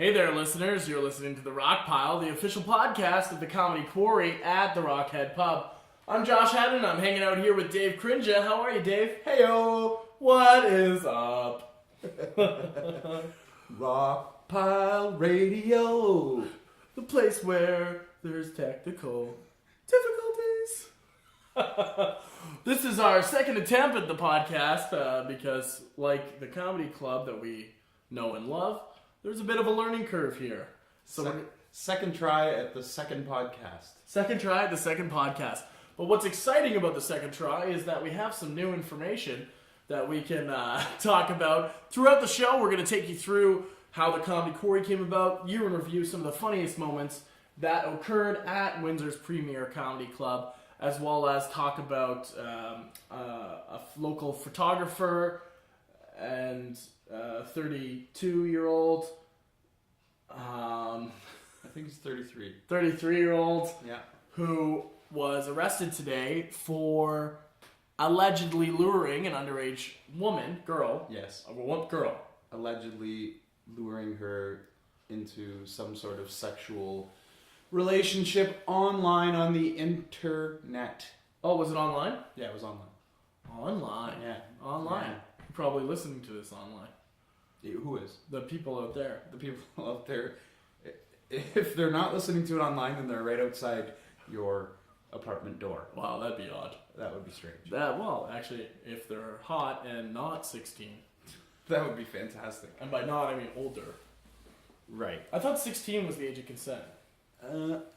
Hey there, listeners. You're listening to the Rockpile, the official podcast of the comedy Quarry at the Rockhead Pub. I'm Josh Haddon. I'm hanging out here with Dave Krndija. How are you, Dave? Heyo! What is up? Rockpile Radio. The place where there's technical difficulties. This is our second attempt at the podcast because, like the comedy club that we know and love, there's a bit of a learning curve here. So second try at the second podcast. Second try at the second podcast. But what's exciting about the second try is that we have some new information that we can talk about. Throughout the show, we're going to take you through how the comedy Quarry came about, year in review, some of the funniest moments that occurred at Windsor's premier comedy club, as well as talk about a local photographer and 32-year-old. I think he's 33. 33-year-old. Yeah. Who was arrested today for allegedly luring an underage girl. Yes. A girl. Allegedly luring her into some sort of sexual relationship online on the internet. Oh, was it online? Yeah, it was online. Online? Yeah. Online. Yeah. You're probably listening to this online. Who is? The people out there. The people out there. If they're not listening to it online, then they're right outside your apartment door. Wow, that'd be odd. That would be strange. Well, actually, if they're hot and not 16. That would be fantastic. And by not, I mean older. Right. I thought 16 was the age of consent.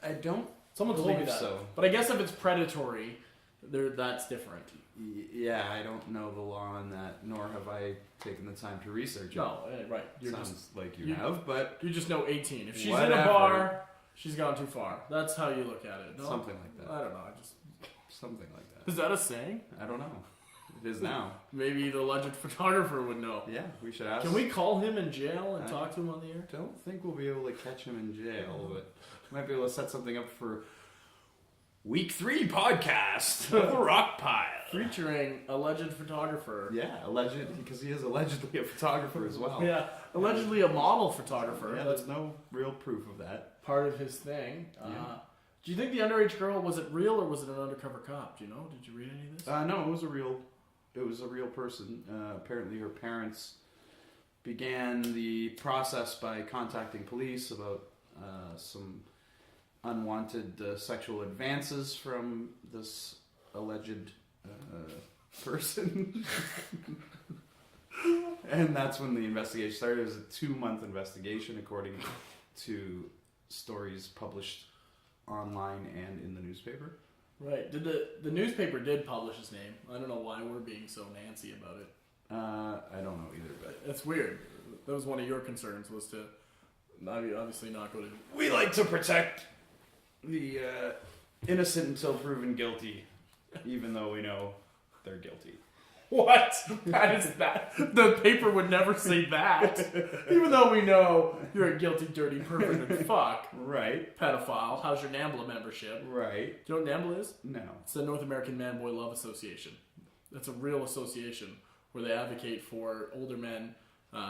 I don't. Someone told me that. So. But I guess if it's predatory, that's different. Yeah, I don't know the law on that, nor have I taken the time to research it. No, right. Sounds like you have, but... You just know 18. If she's whatever. in a bar, she's gone too far. That's how you look at it. No? Something like that. I don't know. Something like that. Is that a saying? I don't know. It is now. Maybe the alleged photographer would know. Yeah, we should ask. Can we call him in jail and talk to him on the air? I don't think we'll be able to catch him in jail, but we might be able to set something up for Week 3 podcast of the Rockpile. Featuring alleged photographer. Yeah, alleged, because he is allegedly a photographer as well. Yeah, allegedly a model photographer. Yeah, there's no real proof of that. Part of his thing. Yeah. Do you think the underage girl, was it real or was it an undercover cop? Do you know? Did you read any of this? No, it was a real person. Apparently her parents began the process by contacting police about some unwanted sexual advances from this alleged person. And that's when the investigation started. It was a 2-month investigation according to stories published online and in the newspaper. Right. Did the newspaper did publish his name. I don't know why we're being so Nancy about it. I don't know either, but it's weird. That was one of your concerns, was to obviously not go to... We like to protect the innocent until proven guilty, even though we know they're guilty. What? That is that. The paper would never say that. Even though we know you're a guilty, dirty pervert and fuck. Right. Pedophile. How's your NAMBLA membership? Right. Do you know what NAMBLA is? No. It's the North American Man Boy Love Association. It's a real association where they advocate for older men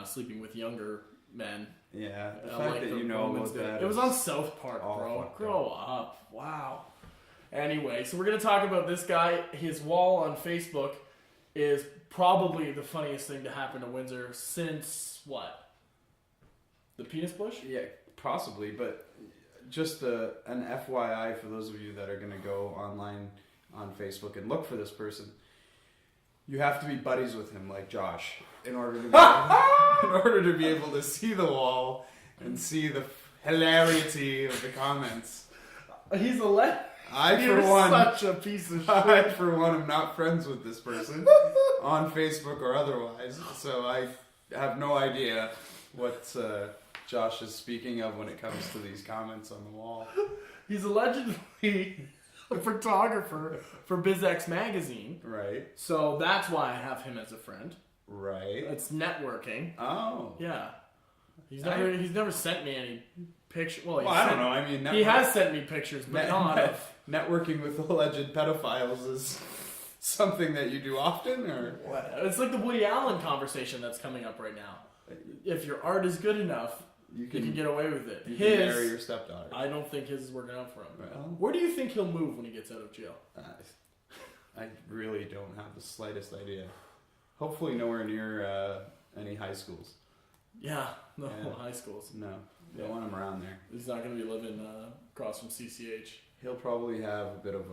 sleeping with younger men. Yeah. The fact that you know about that. It was on South Park, bro. Grow up. Wow. Anyway, so we're going to talk about this guy. His wall on Facebook is probably the funniest thing to happen to Windsor since, what? The penis bush? Yeah, possibly, but just an FYI for those of you that are going to go online on Facebook and look for this person. You have to be buddies with him, like Josh, in order to be able to see the wall and see the hilarity of the comments. He's a You're such a piece of shit. I, for one, am not friends with this person on Facebook or otherwise, so I have no idea what Josh is speaking of when it comes to these comments on the wall. He's allegedly a photographer for BizX magazine. Right. So that's why I have him as a friend. Right. It's networking. Oh. Yeah. He's never sent me any pictures. Well, I don't know. I mean, he has sent me pictures, but not of... Networking with alleged pedophiles is something that you do often, or what? It's like the Woody Allen conversation that's coming up right now. If your art is good enough, he can get away with it. You can marry your stepdaughter. I don't think his is working out for him. Well, Where do you think he'll move when he gets out of jail? I really don't have the slightest idea. Hopefully nowhere near any high schools. Yeah, no high schools. No, don't want him around there. He's not going to be living across from CCH. He'll probably have a bit of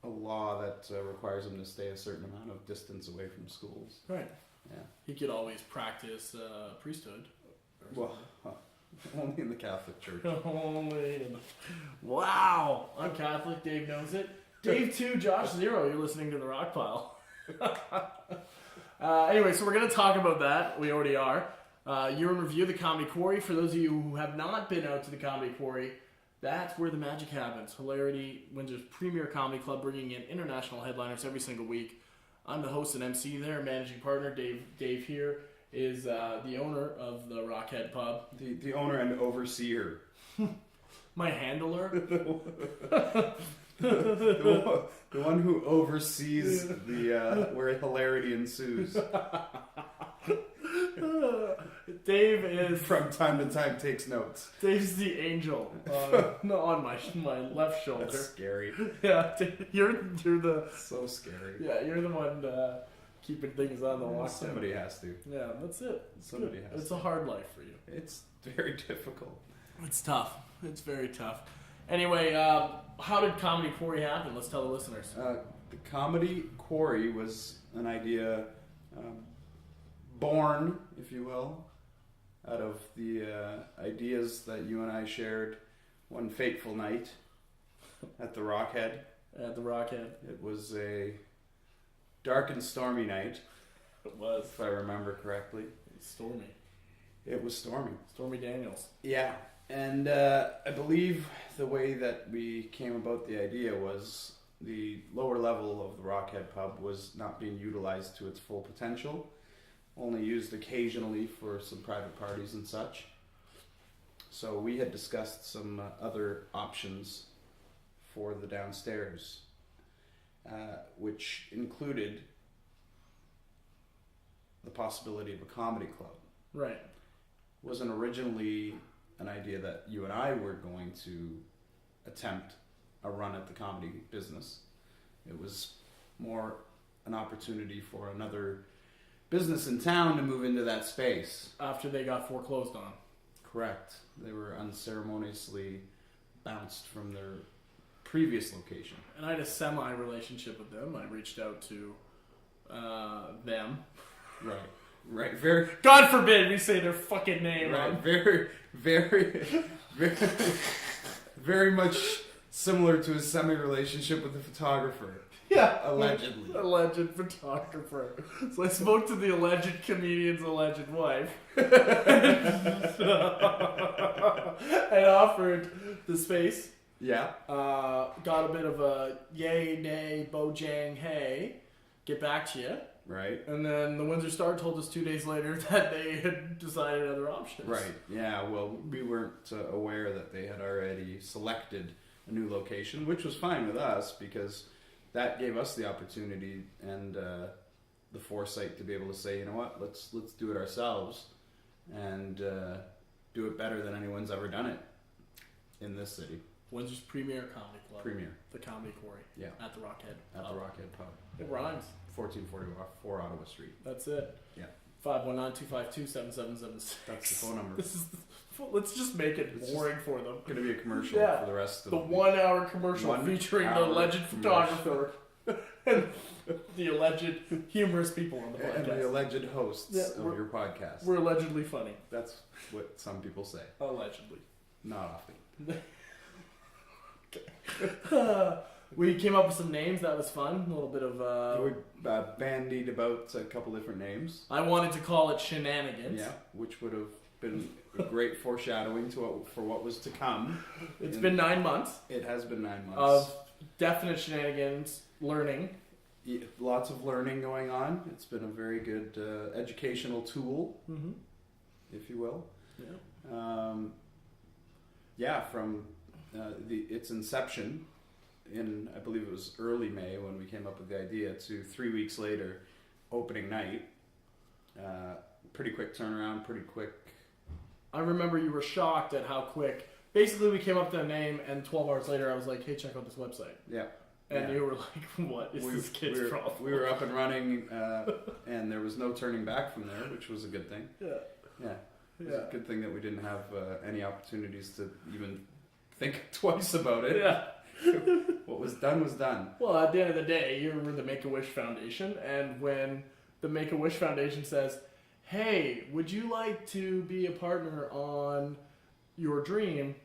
a law that requires him to stay a certain amount of distance away from schools. Right. Yeah. He could always practice priesthood. Well, only in the Catholic Church. Wow! I'm Catholic. Dave knows it. Dave 2, Josh 0. You're listening to the Rockpile. Anyway, so we're going to talk about that. We already are. Year in review, the Comedy Quarry. For those of you who have not been out to the Comedy Quarry, that's where the magic happens. Hilarity, Windsor's premier comedy club, bringing in international headliners every single week. I'm the host and MC there, managing partner. Dave here is the owner of the Rockhead Pub. The owner and overseer. My handler. the one who oversees the where hilarity ensues. Dave is from time to time takes notes. Dave's the angel on my left shoulder. That's scary. Yeah, you're the so scary. Yeah, you're the one keeping things on the walk. Somebody has to. Yeah, that's it. Somebody has. It's a hard life for you. It's very difficult. It's tough. It's very tough. Anyway, how did Comedy Quarry happen? Let's tell the listeners. The Comedy Quarry was an idea born, if you will, out of the ideas that you and I shared one fateful night at the Rockhead. At the Rockhead. It was a dark and stormy night. It was. If I remember correctly. Stormy. It was stormy. Stormy Daniels. Yeah. And I believe the way that we came about the idea was the lower level of the Rockhead pub was not being utilized to its full potential, only used occasionally for some private parties and such. So we had discussed some other options for the downstairs, which included the possibility of a comedy club. Right. Wasn't originally an idea that you and I were going to attempt a run at the comedy business. It was more an opportunity for another business in town to move into that space. After they got foreclosed on. Correct. They were unceremoniously bounced from their previous location. And I had a semi-relationship with them. I reached out to them. Right. Right, very. God forbid we say their fucking name. Right, very, very much similar to a semi-relationship with the photographer. Yeah, allegedly. Alleged photographer. So I spoke to the alleged comedian's alleged wife, and offered the space. Yeah. Got a bit of a yay, nay, bojang, hey, get back to you. Right. And then the Windsor Star told us 2 days later that they had decided other options. Right. Yeah, well, we weren't aware that they had already selected a new location, which was fine with us because that gave us the opportunity and the foresight to be able to say, you know what, let's do it ourselves and do it better than anyone's ever done it in this city. Windsor's premier comedy club. Premier. The Comedy Quarry. Yeah. At the Rockhead. At the Rockhead Pub. It rhymes. 1444 Ottawa Street. That's it. Yeah. 519-252-7776. That's the phone number. Let's just make it boring for them. Going to be a commercial for the rest of the 1 hour commercial featuring the alleged photographer and the alleged humorous people on the podcast. And the alleged hosts of your podcast. We're allegedly funny. That's what some people say. Allegedly. Not often. We came up with some names. That was fun. A little bit of... we bandied about a couple different names. I wanted to call it Shenanigans. Yeah, which would have been a great foreshadowing for what was to come. It's been 9 months. It has been 9 months. Of definite shenanigans, learning. Yeah, lots of learning going on. It's been a very good educational tool, if you will. Yeah. From its inception in, I believe it was early May when we came up with the idea, to 3 weeks later, opening night, pretty quick turnaround, pretty quick. I remember you were shocked at how quick. Basically, we came up to a name, and 12 hours later, I was like, "Hey, check out this website." Yeah. And you were like, "What is this kid's problem?" We were up and running, and there was no turning back from there, which was a good thing. Yeah. Yeah. It was a good thing that we didn't have any opportunities to even think twice about it. Yeah. What was done was done. Well, at the end of the day, you're the Make-A-Wish Foundation, and when the Make-A-Wish Foundation says, "Hey, would you like to be a partner on your dream?"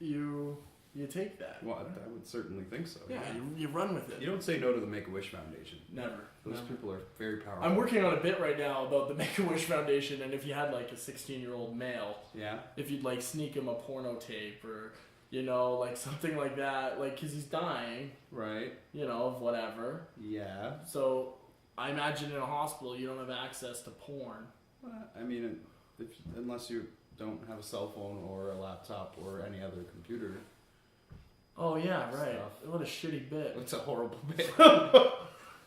You take that. Well, I would certainly think so. Yeah, you run with it. You don't say no to the Make-A-Wish Foundation. Never. Those people are very powerful. I'm working on a bit right now about the Make-A-Wish Foundation, and if you had like a 16-year-old male, if you'd like sneak him a porno tape or, like something like that, like, because he's dying. Right. Of whatever. Yeah. So I imagine in a hospital you don't have access to porn. Well, I mean, unless you don't have a cell phone or a laptop or any other computer. Oh yeah, right. Stuff. What a shitty bit. It's a horrible bit.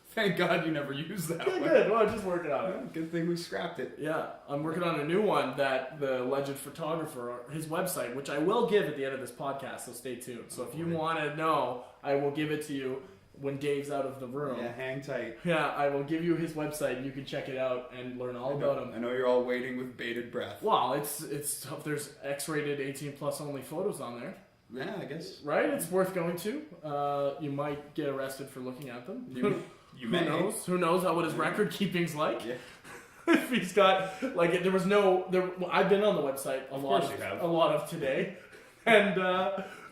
Thank God you never used that one. Good. Well, I'm just working on it. Yeah, good thing we scrapped it. Yeah, I'm working on a new one that the alleged photographer, his website, which I will give at the end of this podcast, so stay tuned. So if you want to know, I will give it to you when Dave's out of the room. Yeah, hang tight. Yeah, I will give you his website and you can check it out and learn all about him. I know you're all waiting with bated breath. Well, it's there's X-rated 18 plus only photos on there. Yeah, I guess. Right? It's worth going to. You might get arrested for looking at them. You may. Who knows what his record keeping's like? Yeah. If he's got I've been on the website a lot of today, and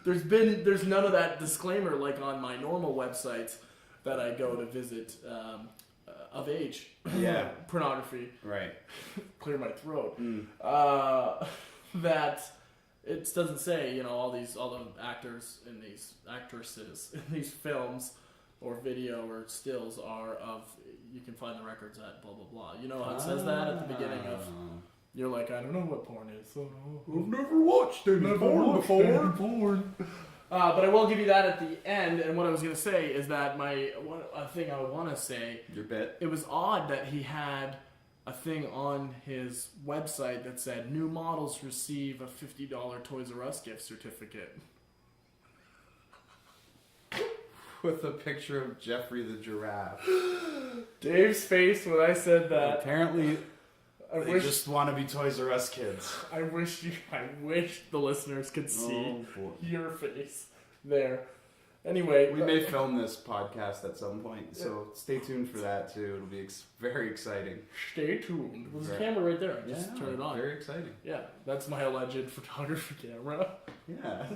there's none of that disclaimer like on my normal websites that I go to visit of age. Yeah. Pornography. Right. Clear my throat. That it doesn't say all the actors and these actresses in these films or video or stills are of, you can find the records at blah blah blah. You know how it says that at the beginning of, you're like, I don't know what porn is. So I've never watched any porn before. But I will give you that at the end. And what I was going to say is that a thing I want to say. Your bit. It was odd that he had a thing on his website that said new models receive a $50 Toys R Us gift certificate. With a picture of Jeffrey the giraffe. Dave's face when I said that. Apparently, they just want to be Toys R Us kids. I wish the listeners could see your face there. Anyway, we may film this podcast at some point, so stay tuned for that too. It'll be very exciting. Stay tuned. There's a camera right there. Just turn it on. Very exciting. Yeah, that's my alleged photography camera. Yeah.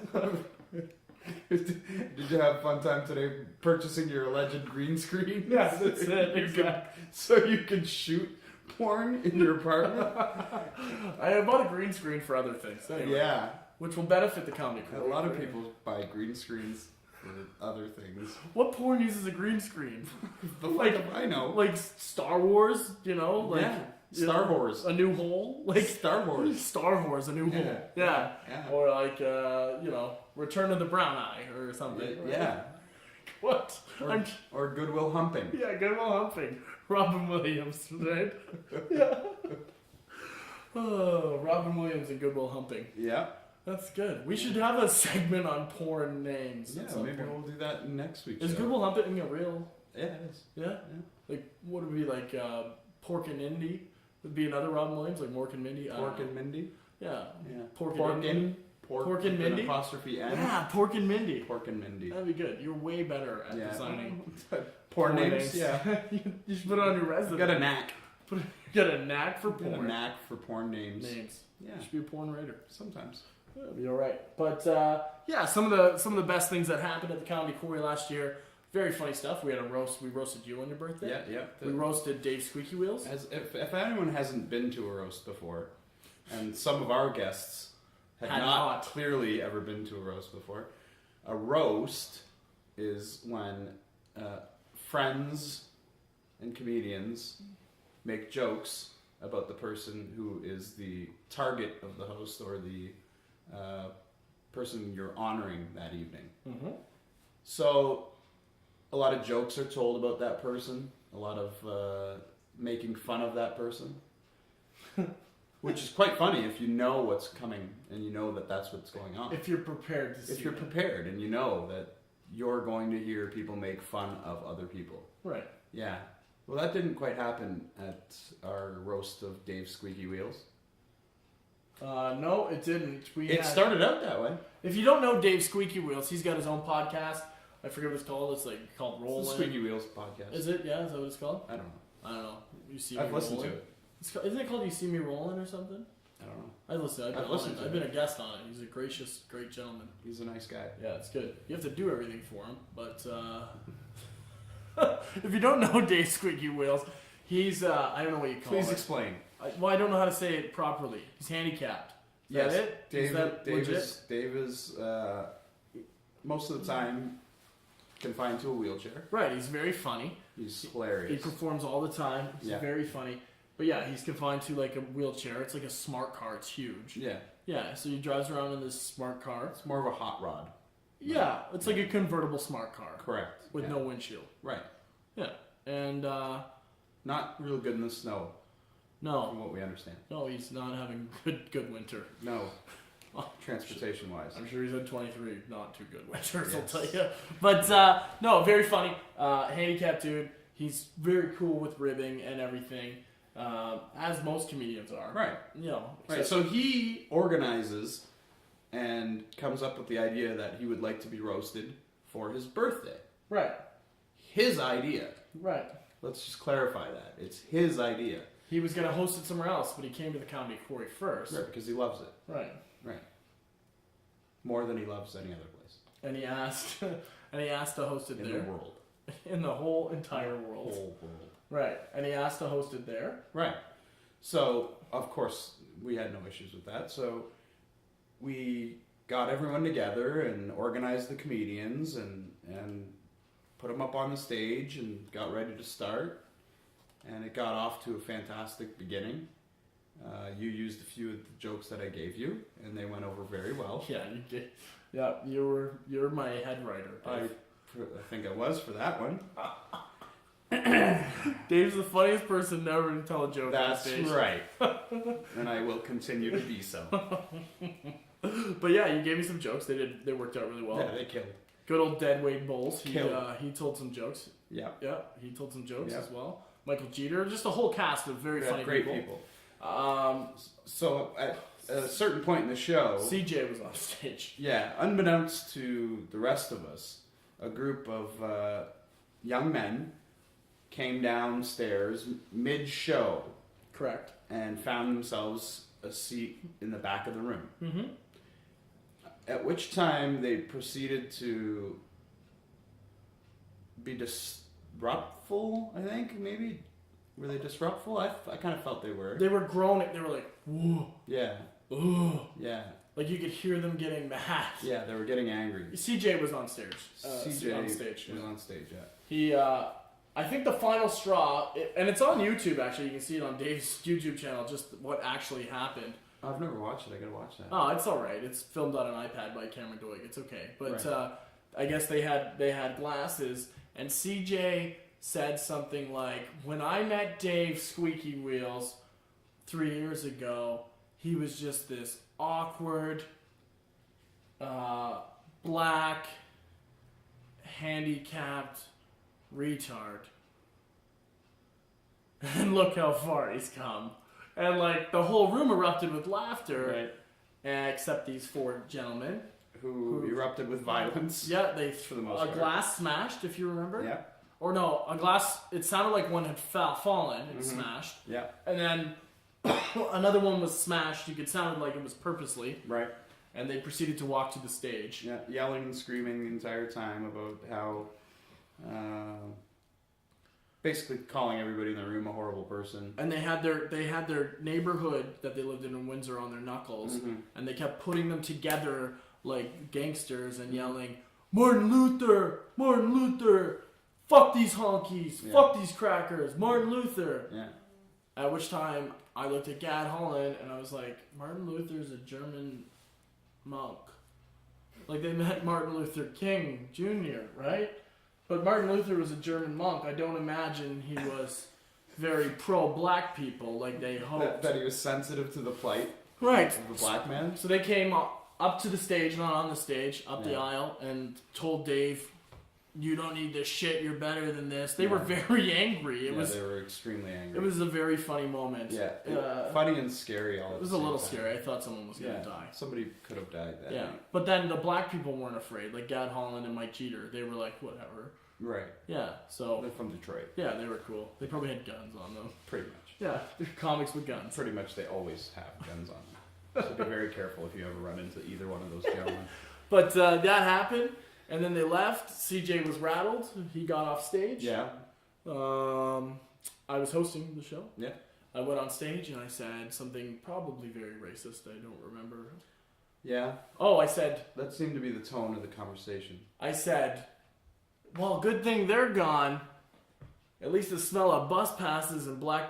Did you have a fun time today purchasing your alleged green screen? Yeah, that's it. Exactly. So you can shoot porn in your apartment? I bought a green screen for other things. Anyway, yeah. Which will benefit the comedy. A lot of people buy green screens for other things. What porn uses a green screen? I know. Like Star Wars, Yeah. Star Wars. A New Hole? Like Star Wars. Star Wars, A New Hole. Yeah. Or like, Return of the Brown Eye or something. Yeah. What? Or Goodwill Humping. Yeah, Goodwill Humping. Robin Williams, right? Yeah. Oh, Robin Williams and Goodwill Humping. Yeah. That's good. We should have a segment on porn names. Yeah, maybe we'll do that next week. Is Goodwill Humping a real? Yeah, it is. Yeah? Like, what would it be like, Pork and Indy? Would be another Robin Williams, like Mork and Mindy? Pork and Mindy? Yeah. Pork and Mindy? Pork and Mindy? Apostrophe N? Yeah, Pork and Mindy. Pork and Mindy. That'd be good. You're way better at designing porn names. Yeah. You should put it on your resume. Got a knack. You got a knack for porn. Got a knack for porn names. Yeah. You should be a porn writer. Sometimes. That'll be alright. But, some of the best things that happened at the Comedy Quarry last year. Very funny stuff. We had a roast. We roasted you on your birthday. Yeah. We roasted Dave Squeaky Wheels. If anyone hasn't been to a roast before, and some of our guests had not clearly ever been to a roast before, a roast is when friends and comedians make jokes about the person who is the target of the host or the person you're honoring that evening. Mm-hmm. So a lot of jokes are told about that person, a lot of making fun of that person. Which is quite funny if you know what's coming and you know that that's what's going on. If you're prepared to see If you're prepared and you know that you're going to hear people make fun of other people. Right. Yeah. Well, that didn't quite happen at our roast of Dave Squeaky Wheels. No, it didn't. It started out that way. If you don't know Dave Squeaky Wheels, he's got his own podcast. I forget what it's called. It's like called Rolling. It's the Squeaky Wheels podcast. Is it? Yeah, is that what it's called? I don't know. You see I've me listened rolling? to it. Isn't it called You See Me Rolling or something? I don't know. I've listened to I've been a guest on it. He's a gracious, great gentleman. He's a nice guy. Yeah, it's good. You have to do everything for him, but if you don't know Dave Squeaky Wheels, he's I don't know what you call Please it. explain. I don't know how to say it properly. He's handicapped. Is that it? Dave, is that legit? Dave is most of the time confined to a wheelchair. Right, he's very funny. He's hilarious. He performs all the time. He's very funny. But yeah, he's confined to like a wheelchair. It's like a smart car. It's huge. Yeah. Yeah, so he drives around in this smart car. It's more of a hot rod. Yeah, it's like a convertible smart car. Correct. With no windshield. Right. Yeah. And not real good in the snow. No. From what we understand. No, he's not having good winter. No. Transportation wise. I'm sure he's had 23 not too good winters, I'll tell you. But no, very funny. Handicapped dude. He's very cool with ribbing and everything. As most comedians are. Right. You know. Right. So he organizes and comes up with the idea that he would like to be roasted for his birthday. Right. His idea. Right. Let's just clarify that. It's his idea. He was going to host it somewhere else, but he came to the Comedy Quarry first. Right, because he loves it. Right. Right. More than he loves any other place. And he asked to host it in there. the world. In the whole entire world. Whole world. Right. And he asked to host it there. Right. So, of course, we had no issues with that. So, we got everyone together and organized the comedians and put them up on the stage and got ready to start. And it got off to a fantastic beginning. You used a few of the jokes that I gave you, and they went over very well. Yeah, you did. Yeah, you're my head writer. I think I was for that one. Dave's the funniest person never to tell a joke. That's on stage. right. And I will continue to be so. But yeah, you gave me some jokes. They worked out really well. Yeah, they killed. Good old Dead Wade Bowles. Killed. He told some jokes. Yeah. Yeah, he told some jokes as well. Michael Jeter, just a whole cast of very funny great people. So at a certain point in the show, CJ was on stage. Yeah, unbeknownst to the rest of us, a group of young men came downstairs mid-show. Correct. And found themselves a seat in the back of the room. Mm-hmm. At which time they proceeded to be disruptful, I think, maybe. Were they disruptful? I kind of felt they were. They were groaning. They were like, whoa. Yeah. Ooh. Yeah. Like you could hear them getting mad. Yeah, they were getting angry. CJ was on stage. CJ on stage. was on stage, yeah. He, I think the final straw, and it's on YouTube actually, you can see it on Dave's YouTube channel, just what actually happened. I've never watched it, I gotta watch that. Oh, it's alright. It's filmed on an iPad by Cameron Doig. It's okay. But right. I guess they had glasses, and CJ said something like, when I met Dave Squeaky Wheels 3 years ago, he was just this awkward, black, handicapped retard. And look how far he's come. And like the whole room erupted with laughter, right. Except these four gentlemen who erupted with violence. Yeah, they for the most part. Glass smashed, if you remember. Yeah. Or no, a glass. It sounded like one had fallen and smashed. Yeah. And then another one was smashed. You could sound like it was purposely. Right. And they proceeded to walk to the stage. Yeah, yelling and screaming the entire time about how. Basically calling everybody in the room a horrible person. And they had their neighborhood that they lived in Windsor on their knuckles, and they kept putting them together like gangsters and yelling, Martin Luther, fuck these honkies, fuck these crackers, Martin Luther. Yeah. At which time I looked at Gad Holland and I was like, Martin Luther's a German monk. Like they met Martin Luther King Jr., right? But Martin Luther was a German monk. I don't imagine he was very pro-black people, like they hoped. That he was sensitive to the plight Right. of the black man. So they came up to the stage, not on the stage, up the Yeah. aisle, and told Dave, "You don't need this shit. You're better than this." They were very angry. They were extremely angry. It was a very funny moment. Yeah, funny and scary all at the same time. It was a little scary. I thought someone was going to die. Somebody could have died that Yeah, night. but then the black people weren't afraid. Like Gad Holland and Mike Jeter, they were like, whatever. Right. Yeah, so... They're from Detroit. Yeah, they were cool. They probably had guns on them. Pretty much. Yeah, they're comics with guns. Pretty much they always have guns on them. So be very careful if you ever run into either one of those gentlemen. But that happened, and then they left. CJ was rattled. He got off stage. Yeah. I was hosting the show. Yeah. I went on stage and I said something probably very racist. I don't remember. Yeah. Oh, I said... That seemed to be the tone of the conversation. I said, well, good thing they're gone. At least the smell of bus passes and fat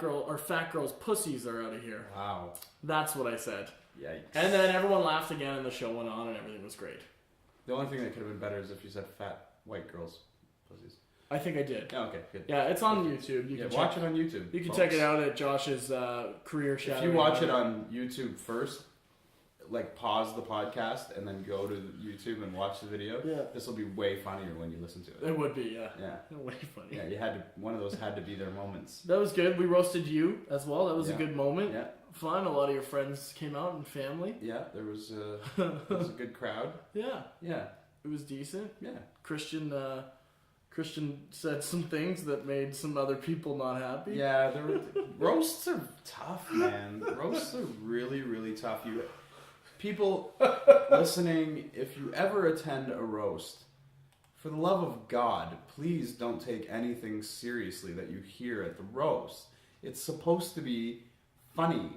girls' pussies are out of here. Wow. That's what I said. Yikes. And then everyone laughed again and the show went on and everything was great. The only thing that could have been better is if you said fat white girls' pussies. I think I did. Oh, okay, good. Yeah, it's on YouTube. You can watch it on YouTube. You can folks. check it out at Josh's career shadow. If you watch it on YouTube first, like pause the podcast and then go to YouTube and watch the video. Yeah. This will be way funnier when you listen to it. It would be, yeah. Yeah. Way funny. Yeah, one of those had to be their moments. That was good. We roasted you as well. That was a good moment. Yeah. Fun. A lot of your friends came out and family. Yeah, there was a good crowd. Yeah. Yeah. It was decent. Yeah. Christian said some things that made some other people not happy. Yeah, roasts are tough, man. Roasts are really, really tough. People listening, if you ever attend a roast, for the love of God, please don't take anything seriously that you hear at the roast. It's supposed to be funny.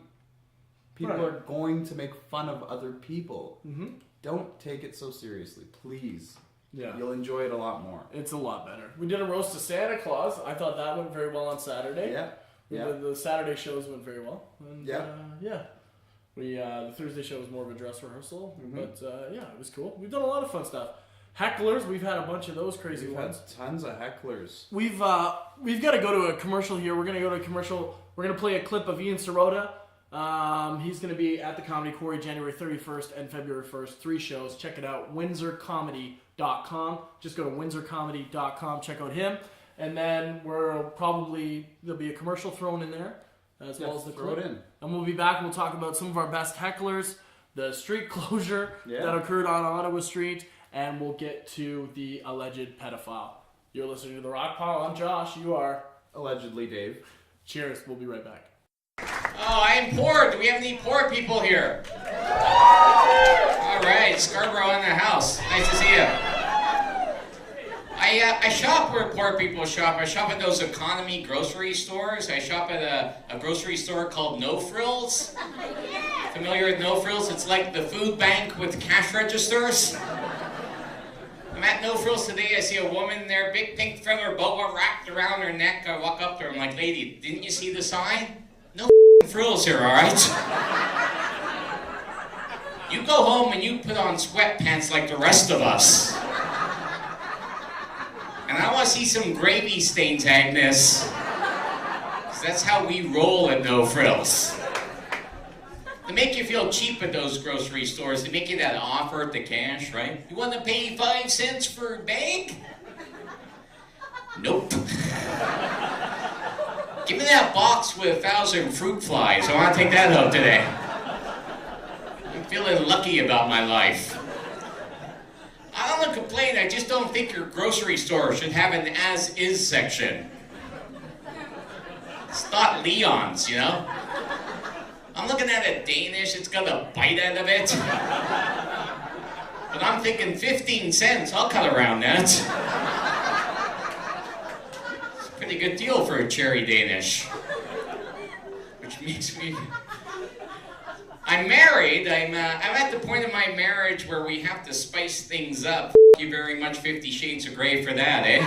People are going to make fun of other people. Mm-hmm. Don't take it so seriously, please. Yeah. You'll enjoy it a lot more. It's a lot better. We did a roast of Santa Claus. I thought that went very well on Saturday. Yeah. The Saturday shows went very well. And, yeah. The Thursday show was more of a dress rehearsal, but it was cool. We've done a lot of fun stuff. Hecklers, we've had a bunch of those crazy ones. Had tons of hecklers. We've got to go to a commercial here. We're gonna go to a commercial. We're gonna play a clip of Ian Sirota. He's gonna be at the Comedy Quarry January 31st and February 1st. 3 shows. Check it out. WindsorComedy.com. Just go to WindsorComedy.com. Check out him, and then there'll be a commercial thrown in there. As well as the clip. Throw it in. And we'll be back. We'll talk about some of our best hecklers, the street closure that occurred on Ottawa Street, and we'll get to the alleged pedophile. You're listening to The Rockpile. I'm Josh. You are... Allegedly Dave. Cheers. We'll be right back. Oh, I'm poor. Do we have any poor people here? All right. Scarborough in the house. Nice to see you. I shop where poor people shop. I shop at those economy grocery stores. I shop at a grocery store called No Frills. Familiar with No Frills? It's like the food bank with cash registers. I'm at No Frills today. I see a woman there, big pink feather boa wrapped around her neck. I walk up to her. I'm like, lady, didn't you see the sign? No frills here, all right? You go home and you put on sweatpants like the rest of us. And I want to see some gravy stains, Agnes. 'Cause that's how we roll at No Frills. They make you feel cheap at those grocery stores. They make you that offer at the cash, right? You want to pay 5 cents for a bag? Nope. Give me that box with 1,000 fruit flies. I want to take that home today. I'm feeling lucky about my life. I don't want to complain, I just don't think your grocery store should have an as-is section. It's not Leon's, you know? I'm looking at a Danish, it's got a bite out of it. But I'm thinking 15 cents, I'll cut around that. It's a pretty good deal for a cherry Danish. Which makes me... I'm married. I'm at the point of my marriage where we have to spice things up. Thank you very much, 50 Shades of Grey, for that, eh?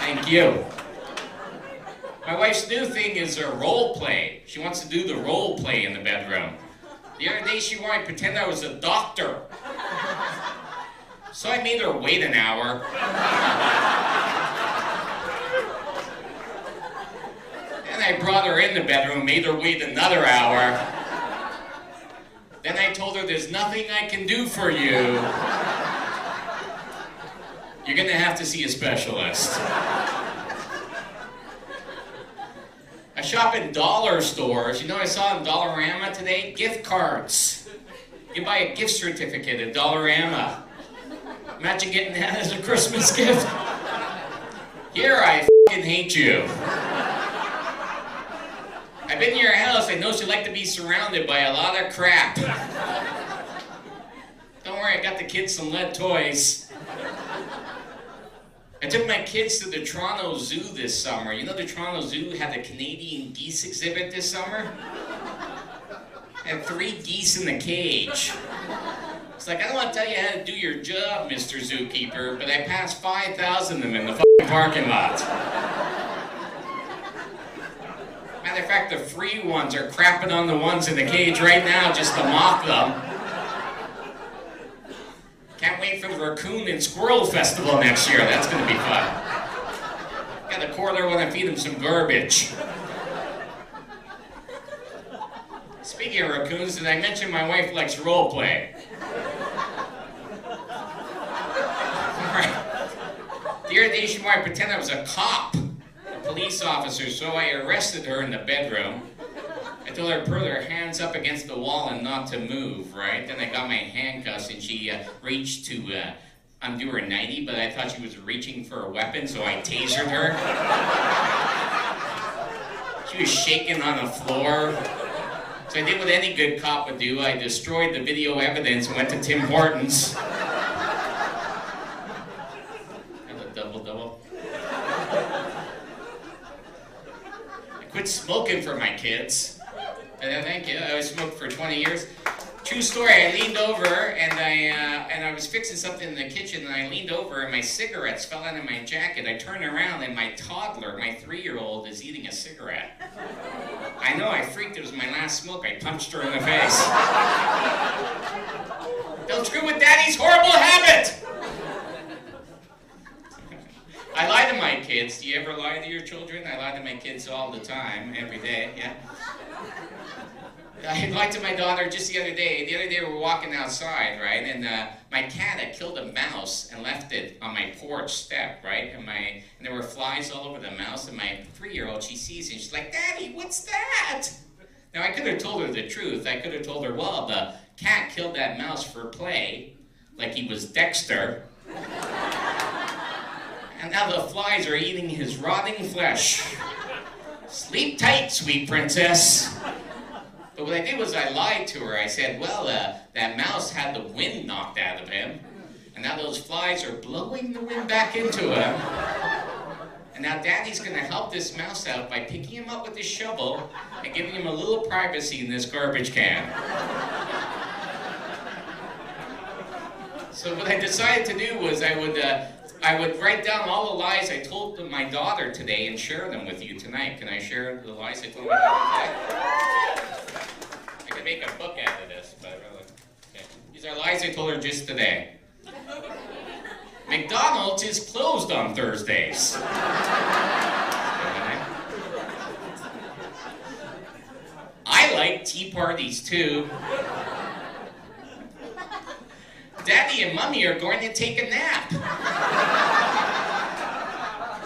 Thank you. My wife's new thing is a role play. She wants to do the role play in the bedroom. The other day she wanted to pretend I was a doctor. So I made her wait an hour. I brought her in the bedroom, made her wait another hour. Then I told her, there's nothing I can do for you. You're gonna have to see a specialist. I shop in dollar stores. You know what I saw in Dollarama today? Gift cards. You can buy a gift certificate at Dollarama. Imagine getting that as a Christmas gift. Here, I fucking hate you. I've been to your house. I know you like to be surrounded by a lot of crap. Don't worry, I got the kids some lead toys. I took my kids to the Toronto Zoo this summer. You know the Toronto Zoo had the Canadian geese exhibit this summer? Had 3 geese in the cage. It's like, I don't want to tell you how to do your job, Mr. Zookeeper, but I passed 5,000 of them in the fucking parking lot. Matter of fact, the free ones are crapping on the ones in the cage right now just to mock them. Can't wait for the Raccoon and Squirrel Festival next year. That's going to be fun. Got a quarter when I feed them some garbage. Speaking of raccoons, did I mention my wife likes role play? The other day she wanted to pretend I was a cop, a police officer, so I arrested her in the bedroom. I told her to put her hands up against the wall and not to move, right? Then I got my handcuffs and she reached to undo her nightie, but I thought she was reaching for a weapon, so I tasered her. She was shaking on the floor. So I did what any good cop would do. I destroyed the video evidence and went to Tim Hortons. And a double-double. I quit smoking for my kids. Thank you. I smoked for 20 years. True story. I leaned over and I was fixing something in the kitchen, and I leaned over and my cigarettes fell out of my jacket. I turned around and my toddler, my 3-year-old, is eating a cigarette. I know. I freaked. It was my last smoke. I punched her in the face. Don't screw with Daddy's horrible habit. I lie to my kids. Do you ever lie to your children? I lie to my kids all the time, every day. Yeah. I lied to my daughter just the other day. The other day we were walking outside, right? And my cat had killed a mouse and left it on my porch step, right? And there were flies all over the mouse. And my 3-year-old, she sees it and she's like, "Daddy, what's that?" Now I could have told her the truth. I could have told her, well, the cat killed that mouse for play, like he was Dexter. And now the flies are eating his rotting flesh. Sleep tight, sweet princess. But what I did was I lied to her. I said, well, that mouse had the wind knocked out of him, and now those flies are blowing the wind back into him. And now Daddy's going to help this mouse out by picking him up with his shovel and giving him a little privacy in this garbage can. So what I decided to do was I would write down all the lies I told my daughter today and share them with you tonight. Can I share the lies I told my daughter today? I could make a book out of this, but really, okay. These are lies I told her just today. McDonald's is closed on Thursdays. I like tea parties too. Daddy and Mommy are going to take a nap.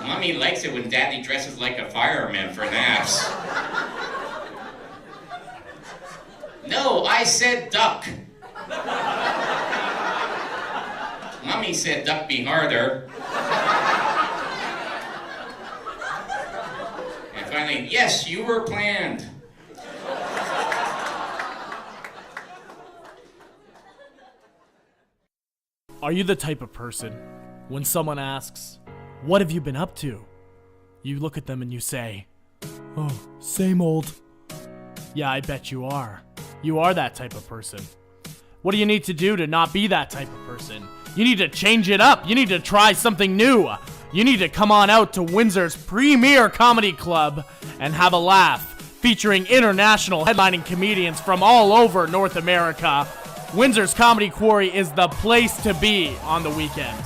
Mommy likes it when Daddy dresses like a fireman for naps. No, I said duck. Mommy said duck me harder. And finally, yes, you were planned. Are you the type of person, when someone asks, "What have you been up to?" you look at them and you say, "Oh, same old." Yeah, I bet you are. You are that type of person. What do you need to do to not be that type of person? You need to change it up. You need to try something new. You need to come on out to Windsor's premier comedy club and have a laugh, featuring international headlining comedians from all over North America. Windsor's Comedy Quarry is the place to be on the weekend.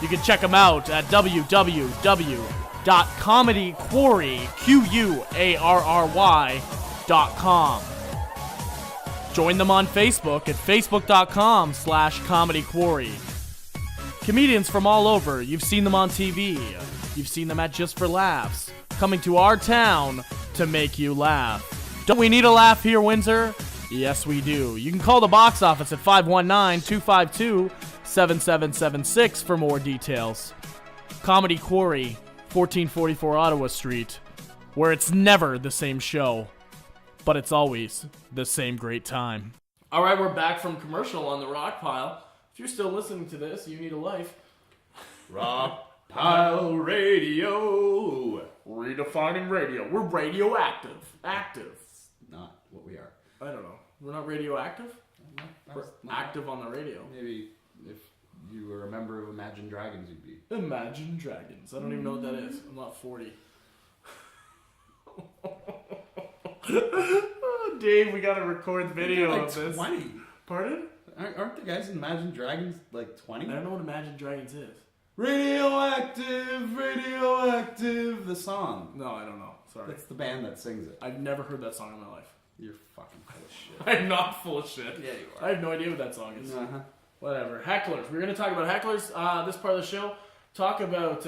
You can check them out at www.windsor.com. www.comedyquarry.com. Join them on Facebook at facebook.com/comedyquarry. Comedians from all over, you've seen them on TV, you've seen them at Just for Laughs, coming to our town to make you laugh. Don't we need a laugh here, Windsor? Yes, we do. You can call the box office at 519-252-7776 for more details. Comedy Quarry, 1444 Ottawa Street, where it's never the same show, but it's always the same great time. All right, we're back from commercial on the Rockpile. If you're still listening to this, you need a life. Rockpile Radio. Redefining radio. We're radioactive. Active. Not what we are. I don't know. We're not radioactive? We're active on the radio. Maybe if you were a member of Imagine Dragons, you'd be. Imagine Dragons. I don't even know what that is. I'm not 40. Oh, Dave, we gotta record the video like of this. 20. Pardon? Aren't the guys in Imagine Dragons like 20? I don't know what Imagine Dragons is. Radioactive, the song. No, I don't know. Sorry. That's the band that sings it. I've never heard that song in my life. You're fucking full of shit. I'm not full of shit. Yeah, you are. I have no idea what that song is. Uh-huh. Whatever. Hecklers. We're going to talk about hecklers this part of the show. Talk about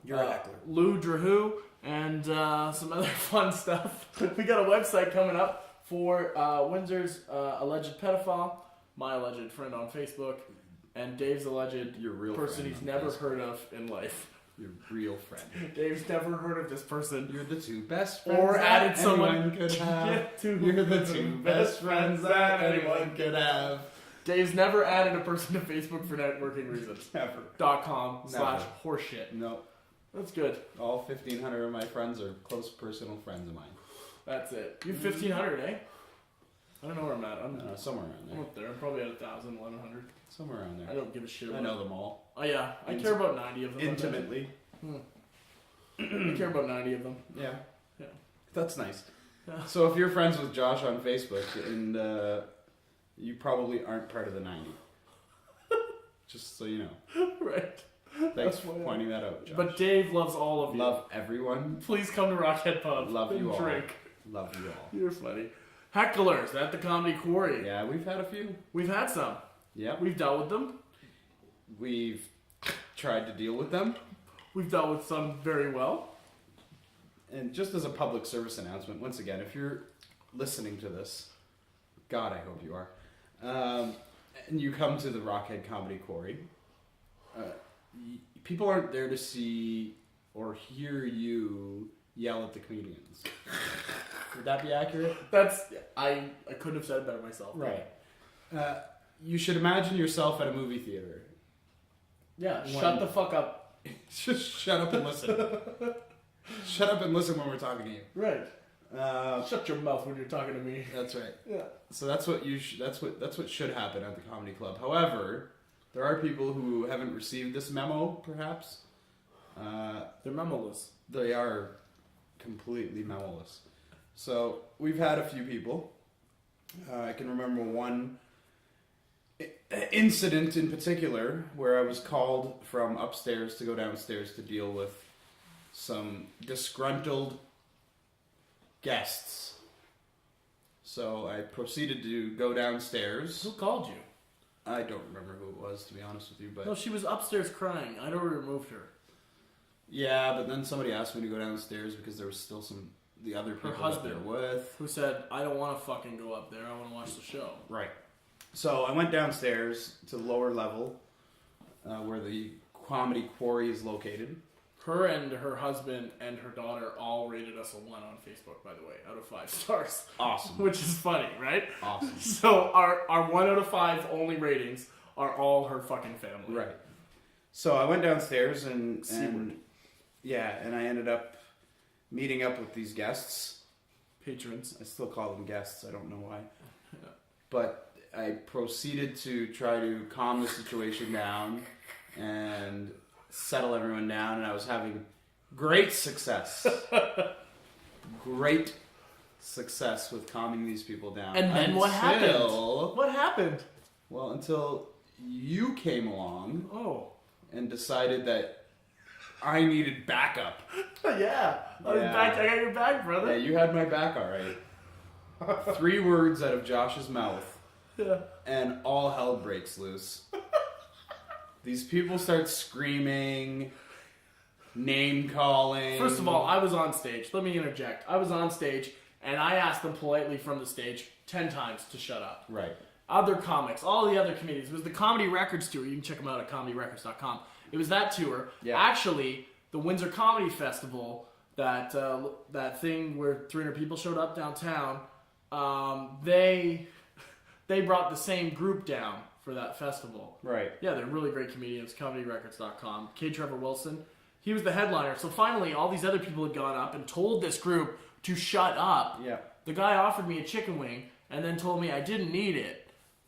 You're a heckler. Lou Drahoo and some other fun stuff. We got a website coming up for Windsor's alleged pedophile, my alleged friend on Facebook, and Dave's alleged Your real person friend he's on never Facebook. heard of in life. Your real friend. Dave's never heard of this person. You're the two best friends Or added that someone. anyone could have. You're the two best friends that anyone could have. Dave's never added a person to Facebook for networking reasons. Never. .com/horseshit. No. That's good. All 1,500 of my friends are close personal friends of mine. That's it. You have 1,500, eh? I don't know where I'm at. I'm Somewhere around I'm there. up there. I'm probably at 1,000, 1,100. Somewhere around I there. don't give a shit. I know them all. Oh yeah, I care about 90 of them. Intimately. I care about 90 of them. Yeah. Yeah. That's nice. Yeah. So if you're friends with Josh on Facebook, and you probably aren't part of the 90. Just so you know. Right. Thanks for pointing that out, Josh. But Dave loves all of you. Love everyone. Please come to Rockhead Pub. Love and you all. drink. Love you all. You're funny. Hecklers at the Comedy Quarry. Yeah, we've had a few. We've had some. Yep. We've dealt with them. We've tried to deal with them. We've dealt with some very well. And just as a public service announcement, once again, if you're listening to this, God, I hope you are, and you come to the Rockhead Comedy Quarry, people aren't there to see or hear you yell at the comedians. Would that be accurate? I couldn't have said it better myself. Right. You should imagine yourself at a movie theater. Yeah, shut the fuck up. Just shut up and listen. Shut up and listen when we're talking to you. Right. Shut your mouth when you're talking to me. That's right. Yeah. So that's what that's what should happen at the comedy club. However, there are people who haven't received this memo, perhaps. They're memoless. They are completely memoless. So we've had a few people. I can remember one incident in particular where I was called from upstairs to go downstairs to deal with some disgruntled guests. So I proceeded to go downstairs. Who called you? I don't remember who it was, to be honest with you, but No, she was upstairs crying. I'd already removed her. yeah, but then somebody asked me to go downstairs because there was still the other people husband. that they're with. Who said, I don't want to fucking go up there. I want to watch the show. Right. So I went downstairs to the lower level where the Comedy Quarry is located. Her and her husband and her daughter all rated us a 1 on Facebook, by the way, out of 5 stars. Awesome. Which is funny, right? Awesome. So our 1 out of 5 only ratings are all her fucking family. Right. So I went downstairs and Seaward. I ended up meeting up with these guests. Patrons. I still call them guests. I don't know why. But I proceeded to try to calm the situation down and settle everyone down, and I was having great success. Great success with calming these people down. And then what happened? What happened? Well, until you came along Oh. and decided that I needed backup. Yeah. I got your back, brother. Yeah, you had my back, all right. 3 words out of Josh's mouth, and all hell breaks loose. These people start screaming, name calling. First of all, I was on stage. Let me interject. I was on stage, and I asked them politely from the stage 10 times to shut up. Right. Other comics, all the other comedians. It was the Comedy Records tour. You can check them out at comedyrecords.com. It was that tour. Yeah. Actually, the Windsor Comedy Festival, that thing where 300 people showed up downtown, they brought the same group down for that festival. Right. Yeah, they're really great comedians. comedyrecords.com. K. Trevor Wilson, he was the headliner. So finally, all these other people had gone up and told this group to shut up. Yeah. The guy offered me a chicken wing and then told me I didn't need it.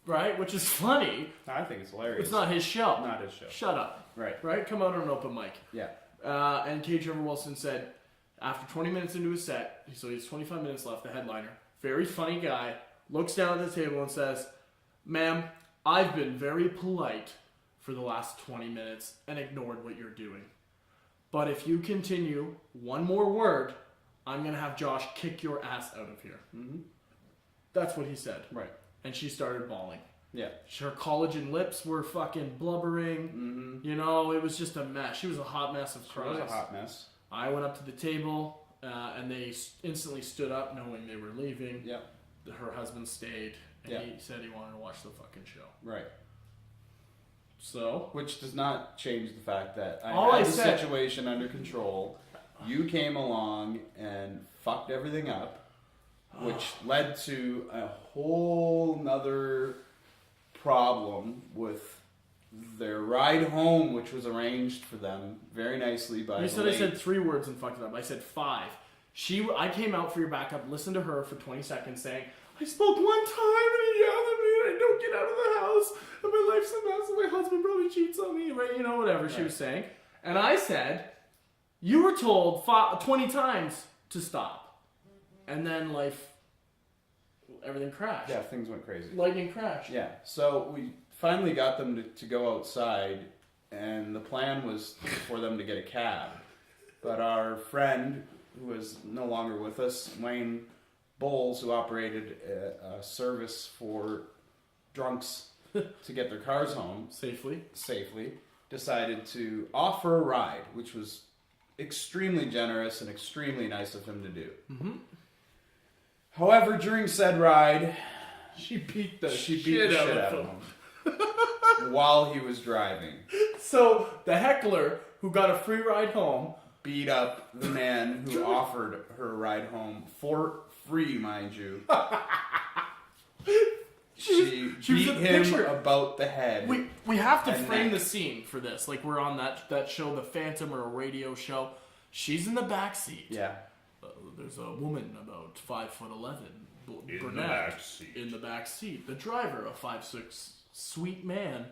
Right? Which is funny. I think it's hilarious. It's not his show. Not his show. Shut up. Right. Right? Come out on an open mic. Yeah. And K. Trevor Wilson said, after 20 minutes into his set, so he has 25 minutes left, the headliner, very funny guy, looks down at the table and says, "Ma'am, I've been very polite for the last 20 minutes and ignored what you're doing. But if you continue one more word, I'm going to have Josh kick your ass out of here." Mm-hmm. That's what he said. Right. And she started bawling. Yeah. Her collagen lips were fucking blubbering. Mm-hmm. You know, it was just a mess. She was a hot mess of cries. It was a hot mess. I went up to the table, and they instantly stood up knowing they were leaving. Yeah. Her husband stayed, and Yeah. he said he wanted to watch the fucking show. Right. So? Which does not change the fact that All I I had the said- situation under control. You came along and fucked everything up, which led to a whole nother problem with their ride home, which was arranged for them very nicely by You said the I said late- 3 words and fucked it up. I said 5. I came out for your backup, listened to her for 20 seconds saying, "I spoke one time and he yelled at me and I don't get out of the house and my life's a mess and my husband probably cheats on me," right? You know, whatever she was saying. And I said, "You were told 20 times to stop." And then everything crashed. Yeah, things went crazy. Lightning crashed. Yeah, so we finally got them to go outside, and the plan was for them to get a cab. But our friend, who is no longer with us, Wayne Bowles, who operated a service for drunks to get their cars home safely, decided to offer a ride, which was extremely generous and extremely nice of him to do. Mm-hmm. However, during said ride, She beat the she shit beat the shit out out of of him. him while he was driving. So the heckler who got a free ride home Beat up the man who offered her a ride home for free, mind you. She was beat a him picture. about the head. We have to And frame neck. the scene for this. Like we're on that show, The Phantom, or a radio show. She's in the back seat. Yeah. There's a woman about 5'11", brunette, the back seat. in the back seat. The driver, a 5'6", sweet man,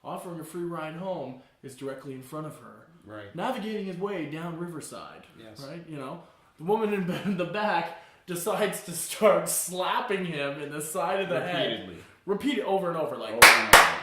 offering a free ride home, is directly in front of her, Right. navigating his way down Riverside. Yes. Right. You know, the woman in the back decides to start slapping him in the side of the head. Repeatedly. Repeat it over and over, like Over and over.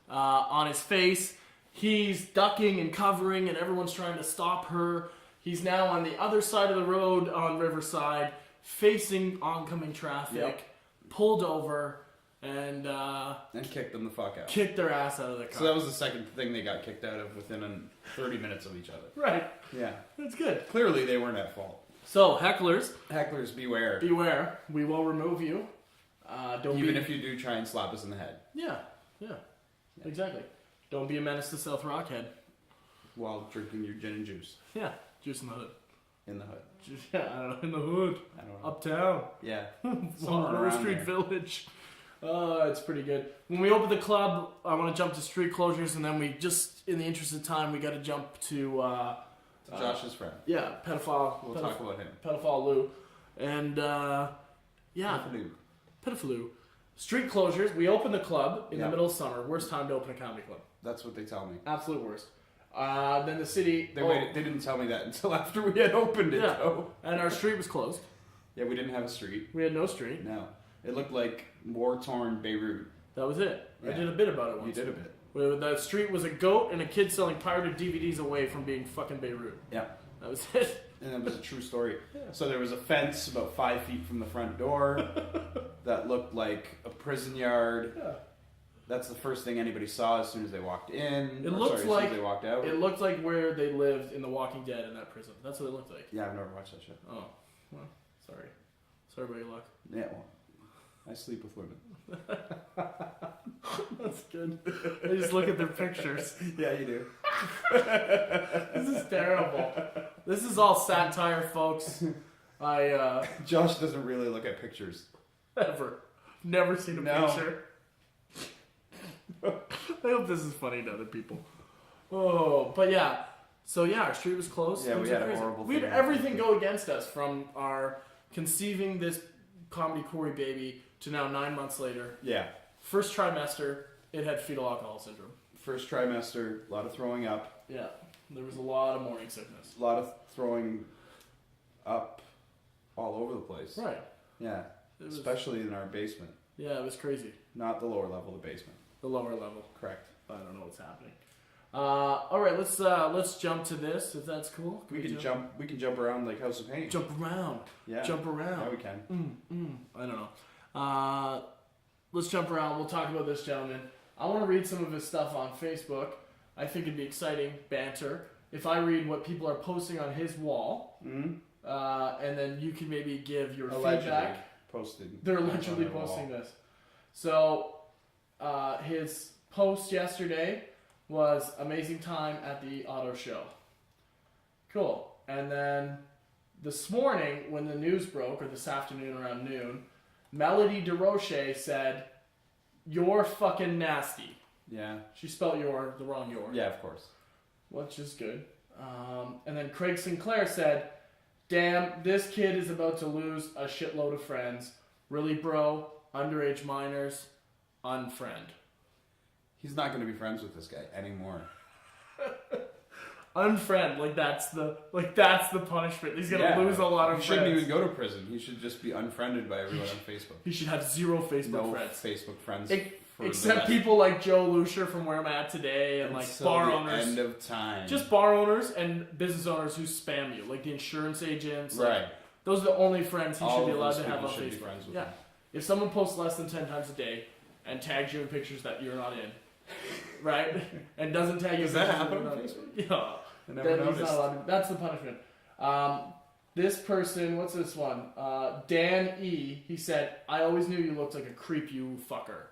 on his face. He's ducking and covering, and everyone's trying to stop her. He's now on the other side of the road on Riverside, facing oncoming traffic, Yep. pulled over, and And kicked them the fuck out. kicked their ass out of the car. So that was the second thing they got kicked out of within 30 minutes of each other. right. Yeah. That's good. Clearly they weren't at fault. So, hecklers, Hecklers, beware. beware. We will remove you. Don't Even be... if you do try and slap us in the head Yeah. Exactly. Don't be a menace to South Rockhead. while drinking your gin and juice Yeah. Juice in the hood. in the hood. Yeah, I don't know. In the hood. I don't know. Uptown. Yeah. Water around Street there. Village. It's pretty good. When we open the club, I want to jump to street closures, and then we just, in the interest of time, we got to jump to Josh's friend. pedophile. We'll talk about him. Pedophile Lou, and pedophile. Street closures. We open the club in the middle of summer. Worst time to open a comedy club. That's what they tell me. Absolute worst. Then the city. They didn't tell me that until after we had opened it, Yeah, though. and our street was closed. Yeah, we didn't have a street. We had no street. No. It looked like war-torn Beirut. That was it. I Yeah. did a bit about it once. You did a bit. Where the street was a goat and a kid selling pirated DVDs away from being fucking Beirut. Yeah. That was it. And it was a true story. So there was a fence about 5 feet from the front door that looked like a prison yard. Yeah. That's the first thing anybody saw as soon as they walked in. It looks as like soon as they walked out. It looked like where they lived in The Walking Dead in that prison. That's what it looked like. Yeah, I've never watched that shit. Oh, well, sorry. Sorry about your luck. Yeah, well, I sleep with women. That's good. I just look at their pictures. Yeah, you do. This is terrible. This is all satire, folks. Josh doesn't really look at pictures. Never seen a No. picture. I hope this is funny to other people. Oh, but yeah. So yeah, our street was closed. Yeah, Things we had were a crazy. horrible We had thing everything happen. go against us, from our conceiving this comedy Quarry baby to now 9 months later. Yeah. First trimester, it had fetal alcohol syndrome. First trimester, a lot of throwing up. Yeah, there was a lot of morning sickness. A lot of throwing up all over the place. Right. Yeah. It was- Especially in our basement. Yeah, it was crazy. Not the lower level, the basement. The lower level. Correct. I don't know what's happening. All right, let's jump to this if that's cool. We can jump around like House of Pain. Jump around. Yeah. Jump around. Yeah, we can. I don't know. Let's jump around. We'll talk about this gentleman. I want to read some of his stuff on Facebook. I think it'd be exciting banter if I read what people are posting on his wall, and then you can maybe give your feedback. Posted. They're allegedly on their posting wall. this. So his post yesterday was amazing time at the auto show. Cool. And then this morning, when the news broke, or this afternoon around noon, Melody DeRoche said, "You're fucking nasty." Yeah. She spelled "your" the wrong "your." Yeah, of course. Which is good. And then Craig Sinclair said, "Damn, this kid is about to lose a shitload of friends. Really, bro? Underage minors, unfriend." He's not going to be friends with this guy anymore. Unfriend, like that's the punishment. He's gonna lose a lot of He friends. shouldn't even go to prison. He should just be unfriended by everyone on Facebook. He should have zero Facebook No friends. Facebook friends. for Except the people like Joe Lucia from Where I'm At Today, and like until bar the owners. End of time. Just bar owners and business owners who spam you, like the insurance agents. Like, right. those are the only friends he All should be of allowed those to have on people should be Facebook. friends with Yeah. him. If someone posts less than 10 times a day and tags you in pictures that you're not in, right? And doesn't tag you Does in that pictures happen you're on not in. Facebook? Yeah. I never Then he's noticed. not allowed to, that's the punishment. This person, what's this one? Dan E. He said, "I always knew you looked like a creep, you fucker."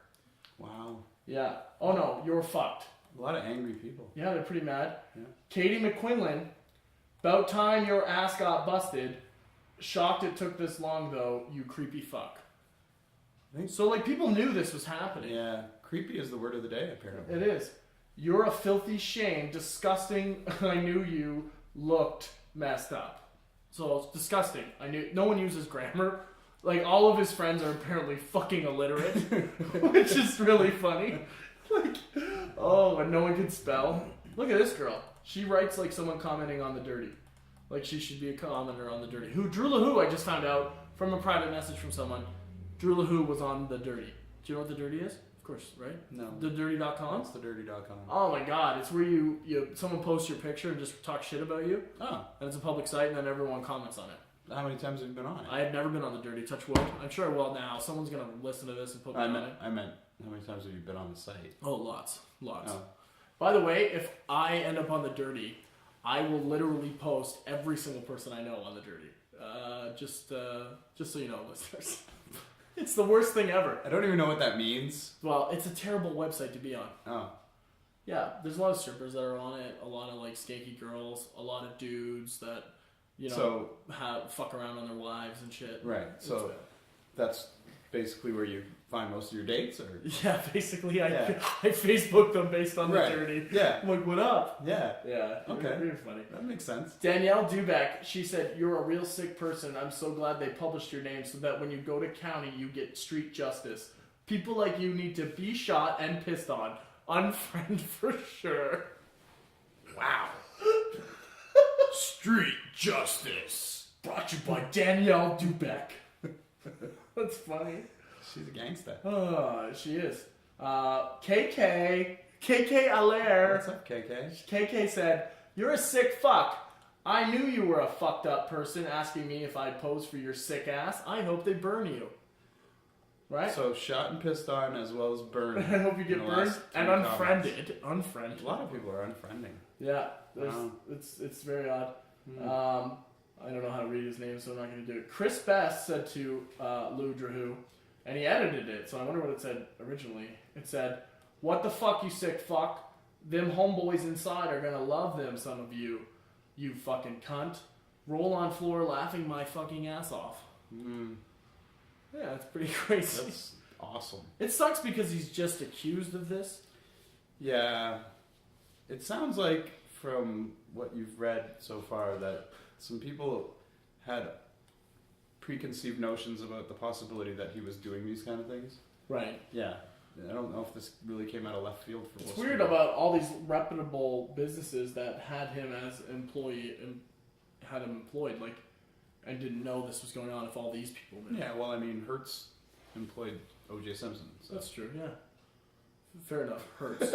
Wow. Yeah. Oh no, you're fucked. A lot of angry people. Yeah, they're pretty mad. Yeah. Katie McQuinlan, "About time your ass got busted. Shocked it took this long though, you creepy fuck." I think- So like people knew this was happening. Yeah. Creepy is the word of the day, apparently. It is. "You're a filthy shame. Disgusting. I knew you looked messed up." So it's disgusting. I knew no one uses grammar. Like all of his friends are apparently fucking illiterate, which is really funny. Like, oh, and no one can spell. Look at this girl. She writes like someone commenting on The Dirty. Like she should be a commenter on The Dirty. Drew LaHoo, I just found out from a private message from someone. Drew LaHoo was on The Dirty. Do you know what The Dirty is? Of course, right? No. TheDirty.com? It's thedirty.com. Oh my god, it's where you someone posts your picture and just talk shit about you. Oh. And it's a public site and then everyone comments on it. How many times have you been on it? I have never been on The Dirty, touch wood. I'm sure I will now. Someone's gonna listen to this and put me on it. I meant how many times have you been on the site? Oh, lots. Oh. By the way, if I end up on The Dirty, I will literally post every single person I know on The Dirty. Just so you know, listeners. It's the worst thing ever. I don't even know what that means. Well, it's a terrible website to be on. Oh. Yeah, there's a lot of strippers that are on it, a lot of like skanky girls, a lot of dudes that, you know, fuck around on their wives and shit. Right. It's So bad. that's basically where you find most of your dates, or Yeah, basically I Yeah. Facebook them based on Right. The Dirty. Yeah. I'm like, what up? Yeah. Yeah. Okay. Very funny. That makes sense. Danielle Dubeck, she said, "You're a real sick person. I'm so glad they published your name so that when you go to county, you get street justice. People like you need to be shot and pissed on. Unfriend for sure." Wow. Street justice. Brought to you by Danielle Dubeck. That's funny. She's a gangsta. Oh, she is. KK. KK Allaire. What's up, KK? KK said, "You're a sick fuck. I knew you were a fucked up person asking me if I'd pose for your sick ass. I hope they burn you." Right? So shot and pissed on as well as burned. I hope you get in the burned last and three unfriended. comments. Unfriended. A lot of people are unfriending. Yeah, Wow. it's very odd. I don't know how to read his name, so I'm not going to do it. Chris Best said to Lou Drahu, and he edited it, so I wonder what it said originally. It said, "What the fuck, you sick fuck? Them homeboys inside are going to love them, some of you. You fucking cunt. Roll on floor laughing my fucking ass off." Yeah, that's pretty crazy. That's awesome. It sucks because he's just accused of this. Yeah. It sounds like from what you've read so far that some people had preconceived notions about the possibility that he was doing these kind of things. Right. Yeah. I don't know if this really came out of left field for It's most weird people. about all these reputable businesses that had him as employee and had him employed, like, and didn't know this was going on. If all these people knew. Yeah, well, I mean, Hertz employed O.J. Simpson. So. That's true. Yeah. Fair enough. Hertz.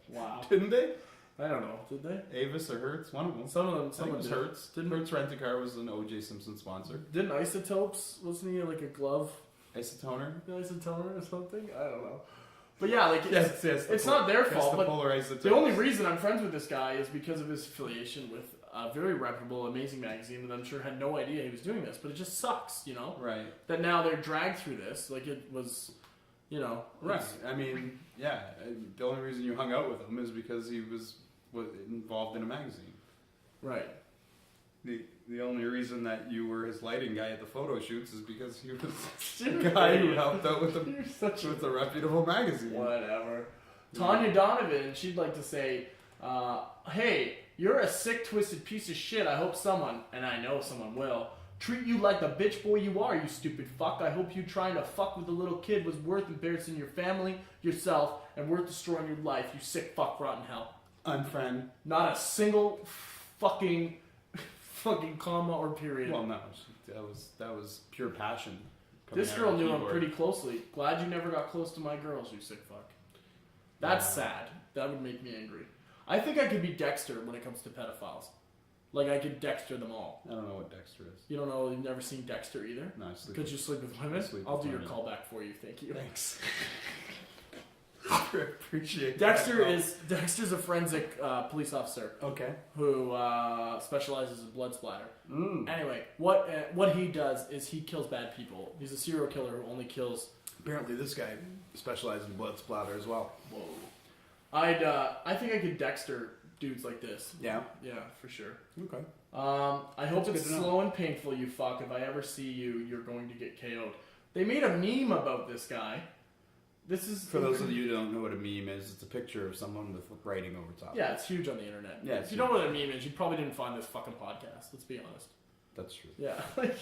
Wow. Didn't they? I don't know. Did they? Avis or Hertz? One of them. Some of them. I think Some it of was them Hertz. Hertz Rent-A-Car was an O.J. Simpson sponsor. Didn't Isotopes? Wasn't he like a glove? Isotoner? Isotoner or something? I don't know. But yeah, like Yes. it's not their fault. But polar isotopes. the only reason I'm friends with this guy is because of his affiliation with a very reputable, amazing magazine that I'm sure had no idea he was doing this. But it just sucks, you know? Right. That now they're dragged through this. Like it was, you know. Right. I mean, yeah. The only reason you hung out with him is because he was involved in a magazine. Right. The only reason that you were his lighting guy at the photo shoots is because he was the guy who helped out with a reputable magazine. Whatever. Tanya Donovan, she'd like to say, "Hey, you're a sick, twisted piece of shit. I hope someone, and I know someone will, treat you like the bitch boy you are, you stupid fuck. I hope you trying to fuck with a little kid was worth embarrassing your family, yourself, and worth destroying your life, you sick fuck, rotten hell." Unfriend. Not a single fucking comma or period. Well, no, that was pure passion. This girl knew him pretty closely. Glad you never got close to my girls, you sick fuck. That's sad. That would make me angry. I think I could be Dexter when it comes to pedophiles. Like, I could Dexter them all. I don't know what Dexter is. You don't know, you've never seen Dexter either? No, I sleep Could with- you sleep with women? I sleep I'll with do your women. callback for you, thank you. Thanks. Appreciate Dexter's a forensic police officer Okay. who specializes in blood splatter. Anyway, what he does is he kills bad people. He's a serial killer who only kills. Apparently, this guy specializes in blood splatter as well. Whoa. I think I could Dexter dudes like this. Yeah. Yeah, for sure. Okay. I hope That's it's good to know. slow and painful, you fuck. If I ever see you, you're going to get KO'd. They made a meme about this guy. This is For those of you who don't know what a meme is, it's a picture of someone with writing over top. Yeah, it's huge on the internet. Yeah, if you don't know what a meme is, you probably didn't find this fucking podcast. Let's be honest. That's true. Yeah, like,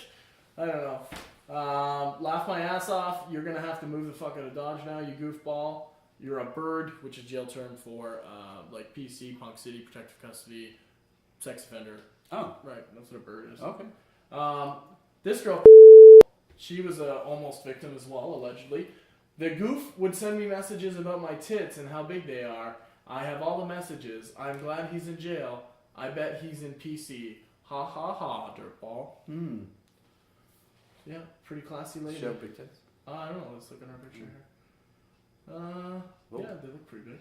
I don't know. Laugh my ass off. You're gonna have to move the fuck out of Dodge now, you goofball. You're a bird, which is jail term for like PC, Punk City, protective custody, sex offender. Oh. Right, that's what a bird is. Okay. This girl, she was a almost victim as well, allegedly. The goof would send me messages about my tits and how big they are. I have all the messages. I'm glad he's in jail. I bet he's in PC. Ha ha ha, dirtball. Yeah, pretty classy lady. She have big tits? I don't know. Let's look at her picture here. Yeah, they look pretty big.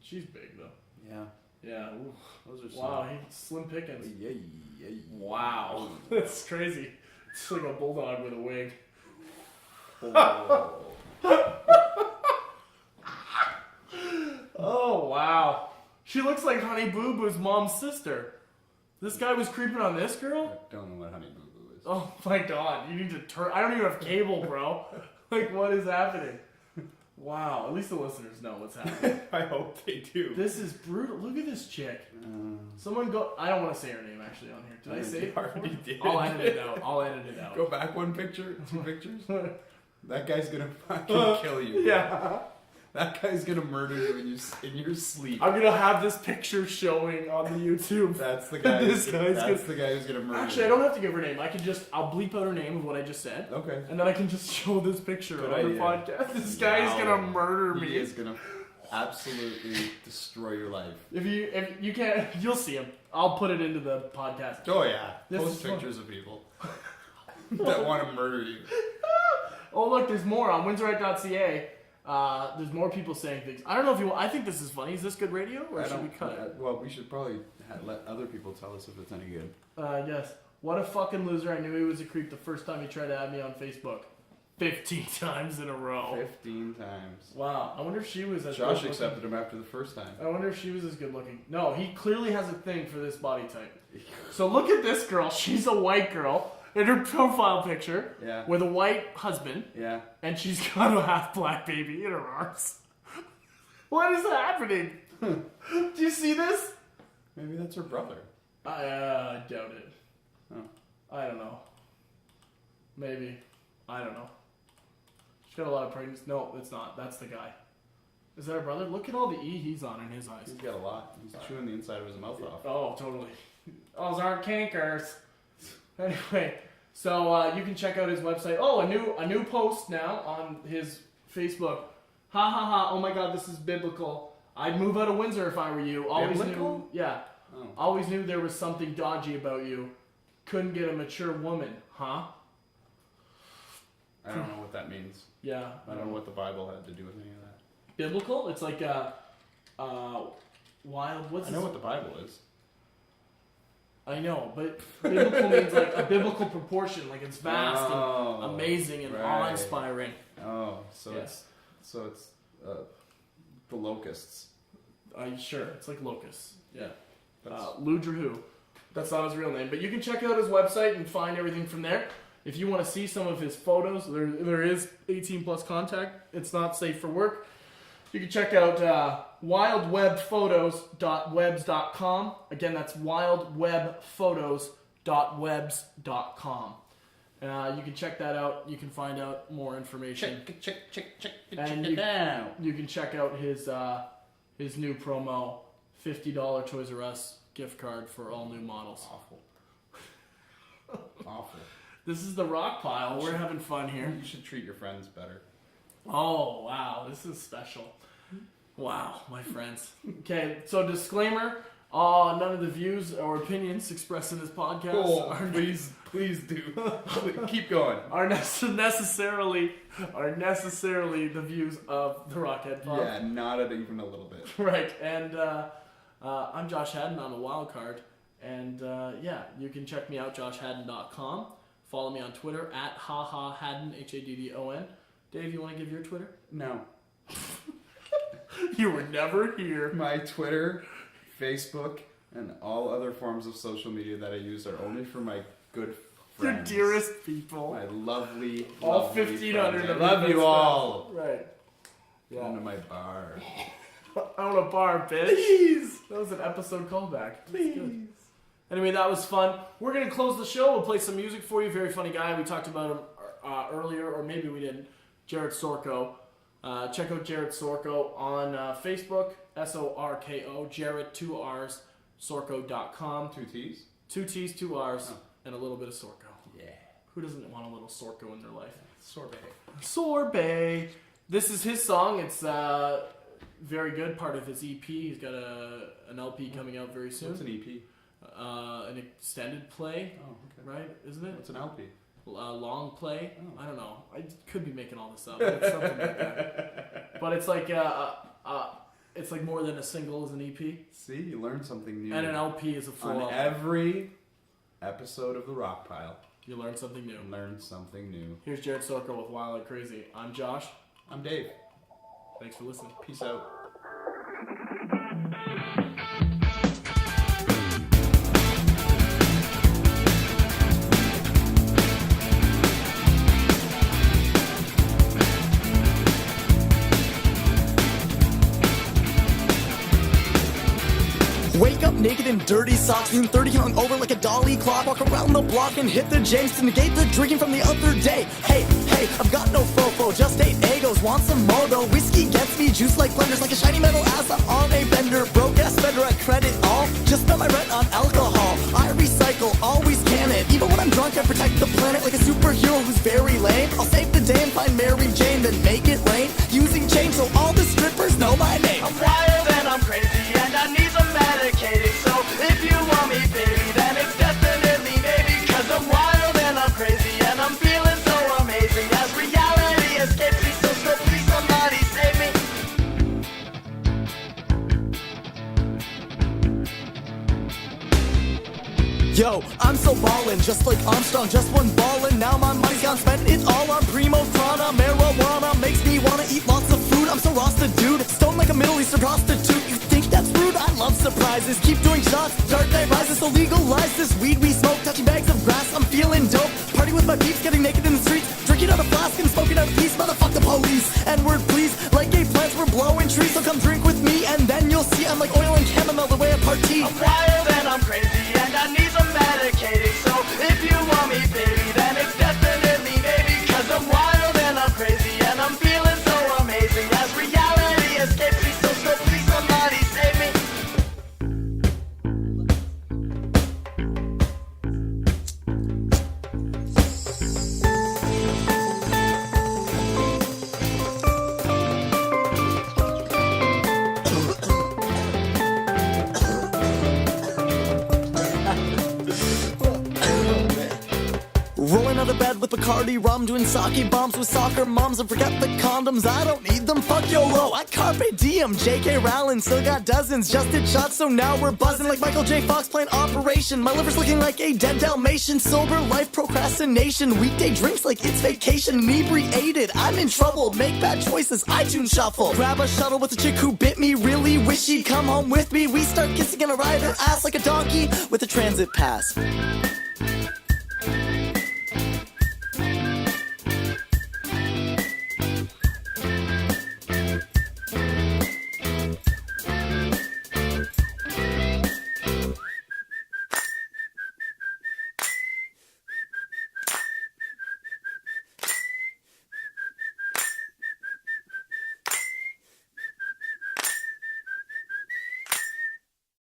She's big though. Yeah. Yeah. Ooh. Those are Wow, he's slim pickings. Yeah. Wow, that's crazy. It's like a bulldog with a wig. Oh. Oh wow, she looks like Honey Boo Boo's mom's sister. This guy was creeping on this girl. I don't know what Honey Boo Boo is. Oh my god, you need to turn. I don't even have cable, bro. Like, what is happening? Wow, at least the listeners know what's happening. I hope they do. This is brutal. Look at this chick. Someone go. I don't want to say her name actually on here. Did I say it? already before? did. I'll edit it out. I'll edit it out. Go back one picture, 2 pictures. That guy's gonna fucking kill you. Yeah. That guy's gonna murder you in your sleep. I'm gonna have this picture showing on the YouTube. That's the guy. This guy's that's the guy who's gonna murder Actually, I you. don't have to give her name. I'll bleep out her name of what I just said. Okay. And then I can just show this picture Good on the idea. podcast. This guy's gonna murder me. He is gonna absolutely destroy your life. If you can't, you'll see him. I'll put it into the podcast. Oh yeah, This post is fun. pictures of people that want to murder you. Oh look, there's more on windsorite.ca. There's more people saying things. I don't know if you. I think this is funny. Is this good radio, or should we cut it? Well, we should probably let other people tell us if it's any good. Yes. What a fucking loser! I knew he was a creep the first time he tried to add me on Facebook. 15 times in a row. 15 times. Wow. I wonder if she was as Josh good accepted him after the first time. I wonder if she was as good looking. No, he clearly has a thing for this body type. So look at this girl. She's a white girl in her profile picture Yeah. with a white husband, Yeah. and she's got a half black baby in her arms. What is happening? Do you see this? Maybe that's her brother. I doubt it. Oh. I don't know. Maybe. I don't know. She's got a lot of pregnancy. No, it's not. That's the guy. Is that her brother? Look at all the E he's on in his eyes. He's got a lot. He's chewing the inside of his mouth off. Oh, totally. Those aren't cankers. Anyway, so you can check out his website. Oh, a new post now on his Facebook. Ha ha ha! Oh my God, this is biblical. I'd move out of Windsor if I were you. Always Biblical? knew. Yeah. Oh. Always knew there was something dodgy about you. Couldn't get a mature woman, huh? I don't know what that means. Yeah. I don't know what the Bible had to do with any of that. Biblical? It's like wild. What's I know what the Bible is. I know, but biblical means like a biblical proportion, like it's vast Oh, and amazing and right. awe-inspiring. Oh, so Yes. it's the locusts. Sure, it's like locusts. Yeah. That's- Lou Drahu. That's not his real name, but you can check out his website and find everything from there. If you want to see some of his photos, there is 18 plus contact. It's not safe for work. You can check out wildwebphotos.webs.com. Again, that's wildwebphotos.webs.com. You can check that out. You can find out more information. Check And it out. You can check out his new promo, $50 Toys R Us gift card for all new models. Awful. Awful. This is the Rockpile. We're having fun here. You should treat your friends better. Oh, wow. This is special. Wow, my friends. Okay, so disclaimer. None of the views or opinions expressed in this podcast are please do. Keep going. are necessarily the views of the Rockhead Pod. Yeah, not even a little bit. Right, and I'm Josh Haddon. I'm a wild card. And you can check me out, joshhaddon.com. Follow me on Twitter at hahahaddon, Haddon. Dave, you want to give your Twitter? No. You were never here. My Twitter, Facebook, and all other forms of social media that I use are only for my good Your friends. dearest people. My lovely, All lovely 1,500 friends. I of love them. you all. Right. Come to my bar. I want a bar, bitch. Please. That was an episode callback. Please. Anyway, that was fun. We're going to close the show. We'll play some music for you. Very funny guy. We talked about him earlier, or maybe we didn't. Jared Sorko. Check out Jared Sorko on Facebook. Sorko. Jared, 2 R's. Sorko.com. 2 T's? 2 T's, 2 R's, and a little bit of Sorko. Yeah. Who doesn't want a little Sorko in their life? Sorbet. Sorbet. This is his song. It's very good. Part of his EP. He's got an LP coming out very soon. What's an EP? An extended play, Oh, okay. right? Isn't it? What's an LP? Long play. Oh. I don't know. I could be making all this up. It's something like that. But it's like more than a single is an EP, See, you learn something new. and an LP is a full On album. every episode of the Rockpile, You learn something new. you learn something new. Here's Jared Sorko with Wild Like Crazy. I'm Josh. I'm Dave. Thanks for listening. Peace out. Wake up naked in dirty socks, noon 30 hung over like a dolly clock. Walk around the block and hit the James to negate the drinking from the other day. Hey, I've got no fofo, just ate egos, want some more though. Whiskey gets me juice like blenders, like a shiny metal ass on a bender. Broke ass spender, I credit all, just spent my rent on alcohol. I recycle, always can it, even when I'm drunk I protect the planet like a superhero who's very lame. I'll save the day and find Mary Jane, then make it rain, using change so all the strippers know my name. Yo, I'm so ballin', just like Armstrong, just one ballin'. Now my money's gone, spent it all on primo crana. Marijuana makes me wanna eat lots of food. I'm so rasta, dude, stoned like a Middle Eastern prostitute. You think that's rude? I love surprises. Keep doing shots, dark night rises, so legalize this weed we smoke. Touching bags of grass, I'm feeling dope. Party with my peeps, getting naked in the streets. Drinking out of flask and smoking out of peace. Motherfuck the police, N-word please. Like gay plants, we're blowing trees. So come drink with me and then you'll see I'm like oil and chamomile the way I party. I'm wild and I'm crazy and I need some medicating. So if you want me, baby, then it's definitely maybe. Cause I'm wild and I'm crazy and I'm feeling so amazing. As reality escapes me, so please somebody save me. Rolling out of bed with Bacardi rum, doing sake bombs with soccer moms, and forget the condoms, I don't need them, fuck YOLO, I carpe diem, JK Rowling, still got dozens, just did shots, so now we're buzzing like Michael J. Fox playing Operation, my liver's looking like a dead Dalmatian, sober life procrastination, weekday drinks like it's vacation, inebriated, I'm in trouble, make bad choices, iTunes shuffle, grab a shuttle with a chick who bit me, really wish she'd come home with me, we start kissing and I ride her ass like a donkey with a transit pass.